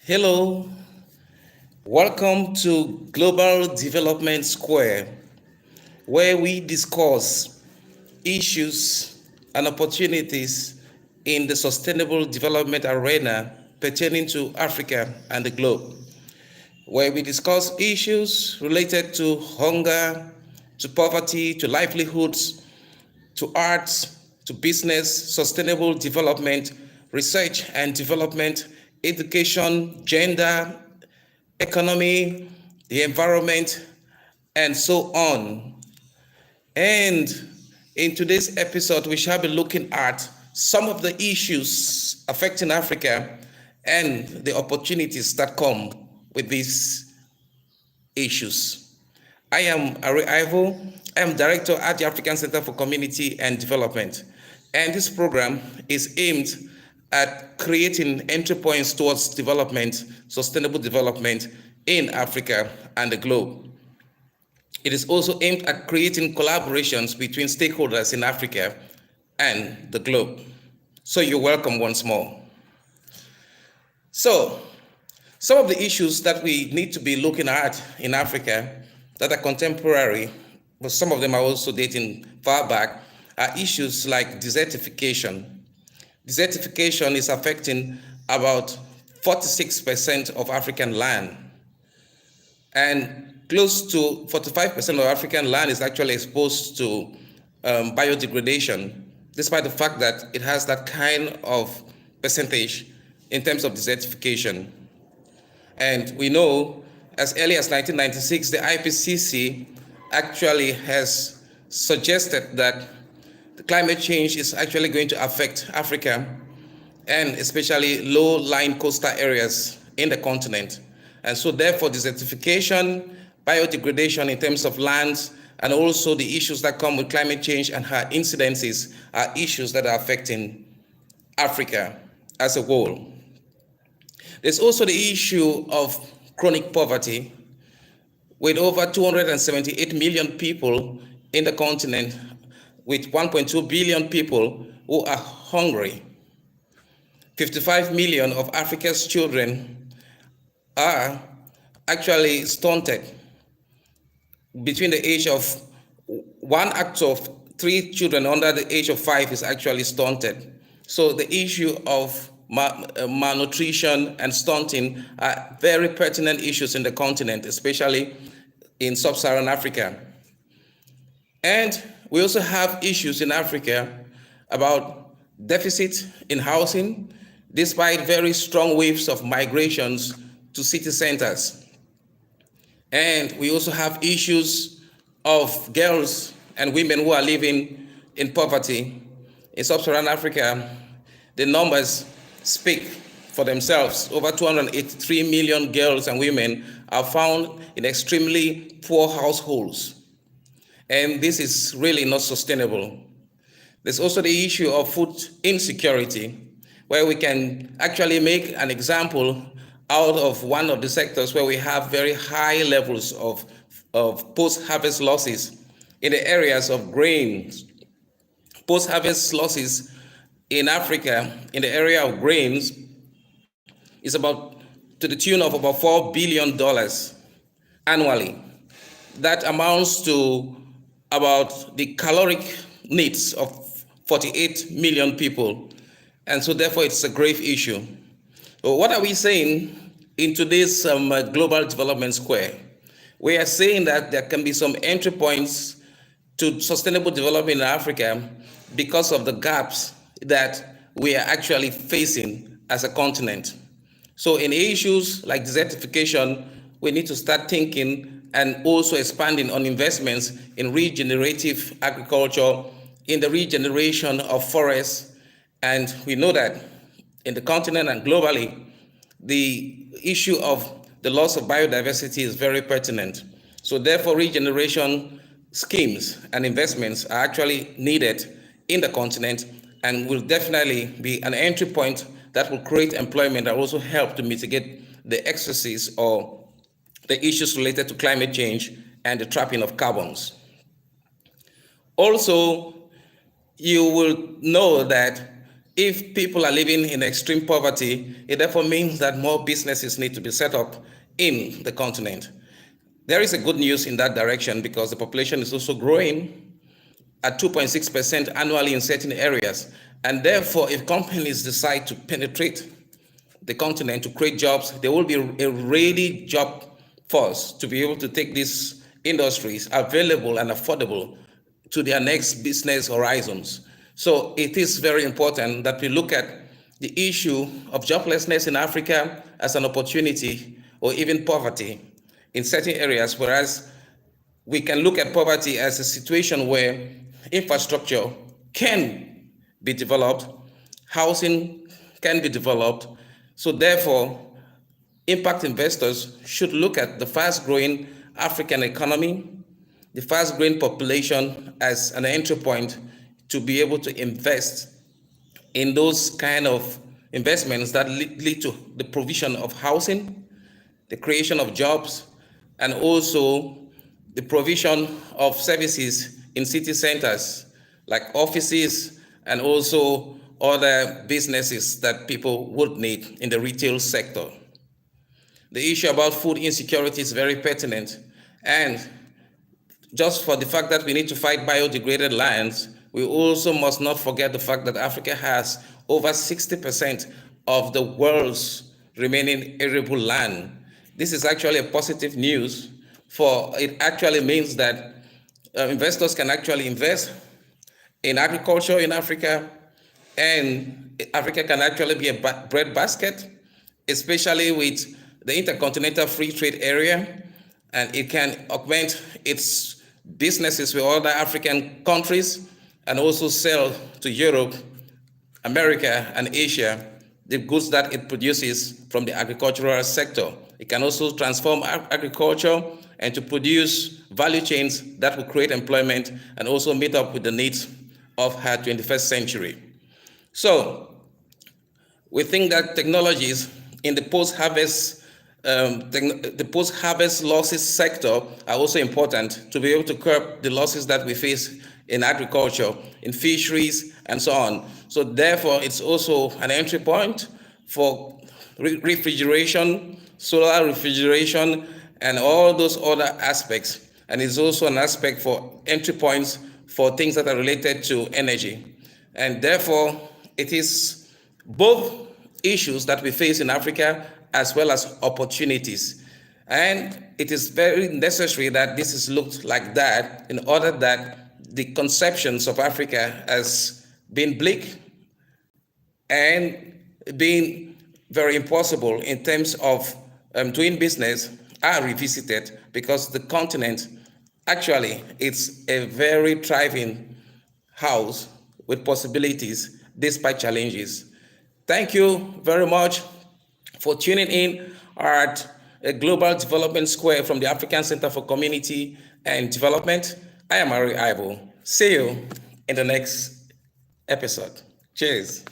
Hello, welcome to Global Development Square, where we discuss issues and opportunities in the sustainable development arena pertaining to Africa and the globe, where we discuss issues related to hunger, to poverty, to livelihoods, to arts, to business, sustainable development, research and development, education, gender, economy, the environment, and so on. And in today's episode, we shall be looking at some of the issues affecting Africa and the opportunities that come with these issues. I am Ivo. I am director at the African Center for Community and Development. And this program is aimed at creating entry points towards development, sustainable development in Africa and the globe. It is also aimed at creating collaborations between stakeholders in Africa and the globe. So you're welcome once more. So, some of the issues that we need to be looking at in Africa that are contemporary, but some of them are also dating far back, are issues like desertification. Desertification is affecting about 46% of African land, and close to 45% of African land is actually exposed to biodegradation, despite the fact that it has that kind of percentage in terms of desertification. And we know as early as 1996, the IPCC actually has suggested that the climate change is actually going to affect Africa and especially low-lying coastal areas in the continent. And so therefore, desertification, biodegradation in terms of lands, and also the issues that come with climate change and her incidences are issues that are affecting Africa as a whole. There's also the issue of chronic poverty, with over 278 million people in the continent, with 1.2 billion people who are hungry. 55 million of Africa's children are actually stunted. Between the age of 1 out of 3 children under the age of 5 is actually stunted. So the issue of malnutrition and stunting are very pertinent issues in the continent, especially in sub-Saharan Africa. And we also have issues in Africa about deficit in housing, despite very strong waves of migrations to city centers. And we also have issues of girls and women who are living in poverty. In sub-Saharan Africa, the numbers speak for themselves. Over 283 million girls and women are found in extremely poor households. And this is really not sustainable. There's also the issue of food insecurity, where we can actually make an example out of one of the sectors where we have very high levels of post-harvest losses in the areas of grains. Post-harvest losses in Africa, in the area of grains, is about to the tune of about $4 billion annually. That amounts to about the caloric needs of 48 million people. And so therefore it's a grave issue. So what are we saying in today's Global Development Square? We are saying that there can be some entry points to sustainable development in Africa because of the gaps that we are actually facing as a continent. So in issues like desertification, we need to start thinking and also expanding on investments in regenerative agriculture, in the regeneration of forests. And we know that in the continent and globally, the issue of the loss of biodiversity is very pertinent. So therefore, regeneration schemes and investments are actually needed in the continent and will definitely be an entry point that will create employment and also help to mitigate the excesses or the issues related to climate change and the trapping of carbons. Also, you will know that If people are living in extreme poverty, it therefore means that more businesses need to be set up in the continent. There is a good news in that direction because the population is also growing at 2.6% annually in certain areas. And therefore, if companies decide to penetrate the continent to create jobs, there will be a ready job force to be able to take these industries available and affordable to their next business horizons. So it is very important that we look at the issue of joblessness in Africa as an opportunity or even poverty in certain areas, whereas we can look at poverty as a situation where infrastructure can be developed, housing can be developed. So therefore, impact investors should look at the fast-growing African economy, the fast-growing population as an entry point to be able to invest in those kind of investments that lead to the provision of housing, the creation of jobs, and also the provision of services in city centers like offices and also other businesses that people would need in the retail sector. The issue about food insecurity is very pertinent, and just for the fact that we need to fight biodegraded lands, we also must not forget the fact that Africa has over 60% of the world's remaining arable land. This is actually a positive news, for it actually means that investors can actually invest in agriculture in Africa, and Africa can actually be a bread basket, especially with the Intercontinental Free Trade Area, and it can augment its businesses with other African countries and also sell to Europe, America, and Asia the goods that it produces from the agricultural sector. It can also transform agriculture and to produce value chains that will create employment and also meet up with the needs of her 21st century. So we think that technologies in the post-harvest losses sector are also important to be able to curb the losses that we face in agriculture, in fisheries, and so on. So therefore, it's also an entry point for refrigeration, solar refrigeration, and all those other aspects. And it's also an aspect for entry points for things that are related to energy. And therefore, it is both issues that we face in Africa as well as opportunities. And it is very necessary that this is looked like that in order that the conceptions of Africa as being bleak and being very impossible in terms of doing business are revisited, because the continent actually it's a very thriving house with possibilities despite challenges. Thank you very much for tuning in at a Global Development Square from the African Center for Community and Development. I am Ivo. See you in the next episode. Cheers.